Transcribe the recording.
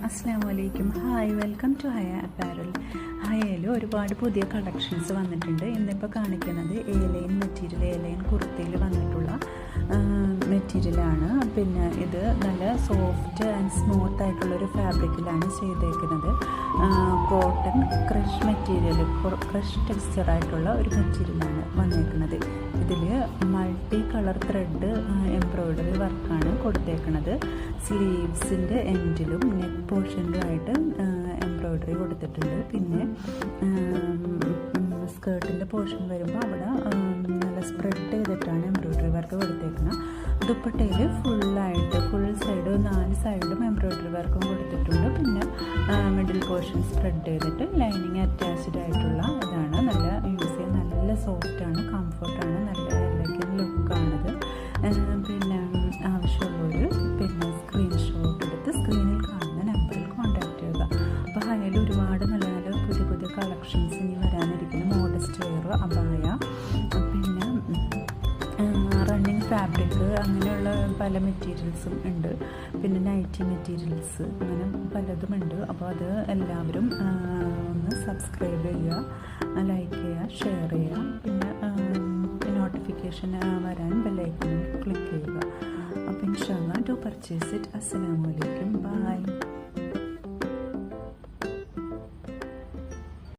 അസ്സലാമലൈക്കും. Hi, welcome to Haya apparel. ഹയയിൽ ഒരുപാട് പുതിയ കളക്ഷൻസ് വന്നിട്ടുണ്ട്. ഇന്നിപ്പോൾ കാണിക്കുന്നത് എലൈൻ മെറ്റീരിയൽ, എലൈൻ കുർത്തിയിൽ വന്നിട്ടുള്ള മെറ്റീരിയലാണ്. പിന്നെ ഇത് നല്ല സോഫ്റ്റ് ആൻഡ് സ്മൂത്ത് ആയിട്ടുള്ളൊരു ഫാബ്രിക്കിലാണ് ചെയ്തേക്കുന്നത്. കോട്ടൺ ക്രഷ് മെറ്റീരിയൽ, ക്രഷ് ടെക്സ്ചറായിട്ടുള്ള ഒരു മെറ്റീരിയലാണ് വന്നേക്കുന്നത്. ഇതിൽ മൾട്ടി കളർ ത്രെഡ് എംബ്രോയ്ഡറി വർക്കാണ് കൊടുത്തേക്കുന്നത്. സ്ലീവ്സിൻ്റെ എൻഡിലും നെക്ക് പോർഷനിലുമായിട്ട് എംബ്രോയ്ഡറി കൊടുത്തിട്ടുണ്ട്. പിന്നെ സ്കേർട്ടിൻ്റെ പോർഷൻ വരുമ്പോൾ അവിടെ നല്ല സ്പ്രെഡ് ചെയ്തിട്ടാണ് എംബ്രോയ്ഡറി വർക്ക് കൊടുത്തേക്കുന്നത്. ദുപ്പട്ടയിൽ ഫുള്ളായിട്ട് ഫുൾ സൈഡ് 4 സൈഡും എംബ്രോയ്ഡറി വർക്കും കൊടുത്തിട്ടുണ്ട്. പിന്നെ മിഡിൽ പോർഷൻ സ്പ്രെഡ് ചെയ്തിട്ട് ലൈനിങ് അറ്റാച്ച്ഡ് ആയിട്ടുള്ള ഇതാണ്. നല്ല യൂസ് ചെയ്യാൻ നല്ല സോഫ്റ്റാണ്, കംഫർട്ടാണ്, നല്ല എലഗന്റ് ലുക്കാണിത്. പിന്നെ ആവശ്യമുള്ളവർ പിന്നെ സ്ക്രീൻഷോട്ട് എടുത്ത് സ്ക്രീനിൽ കാണുന്ന നമ്പറിൽ കോൺടാക്ട് ചെയ്യുക. അപ്പോൾ ഹയയിൽ ഒരുപാട് നല്ല നല്ല പുതിയ പുതിയ കളക്ഷൻസ് ഇനി വരാനിരിക്കുന്നു. മോഡസ്റ്റ് വെയർ, അബായ, പിന്നെ റണ്ണിങ് ഫാബ്രിക്, അങ്ങനെയുള്ള പല മെറ്റീരിയൽസും ഉണ്ട്. പിന്നെ നൈറ്റി മെറ്റീരിയൽസ്, അങ്ങനെ പലതുമുണ്ട്. അപ്പോൾ അത് എല്ലാവരും ഒന്ന് സബ്സ്ക്രൈബ് ചെയ്യുക, ലൈക്ക് ചെയ്യുക, ഷെയർ ചെയ്യുക. പിന്നെ നോട്ടിഫിക്കേഷൻ വരാൻ ബെല്ലൈക്കൺ ക്ലിക്ക് ചെയ്യുക. അപ്പോൾ ഇൻഷാല്ലാ ഡു പർച്ചേസ് ഇറ്റ്. അസ്സലാമു അലൈക്കും. ബൈ.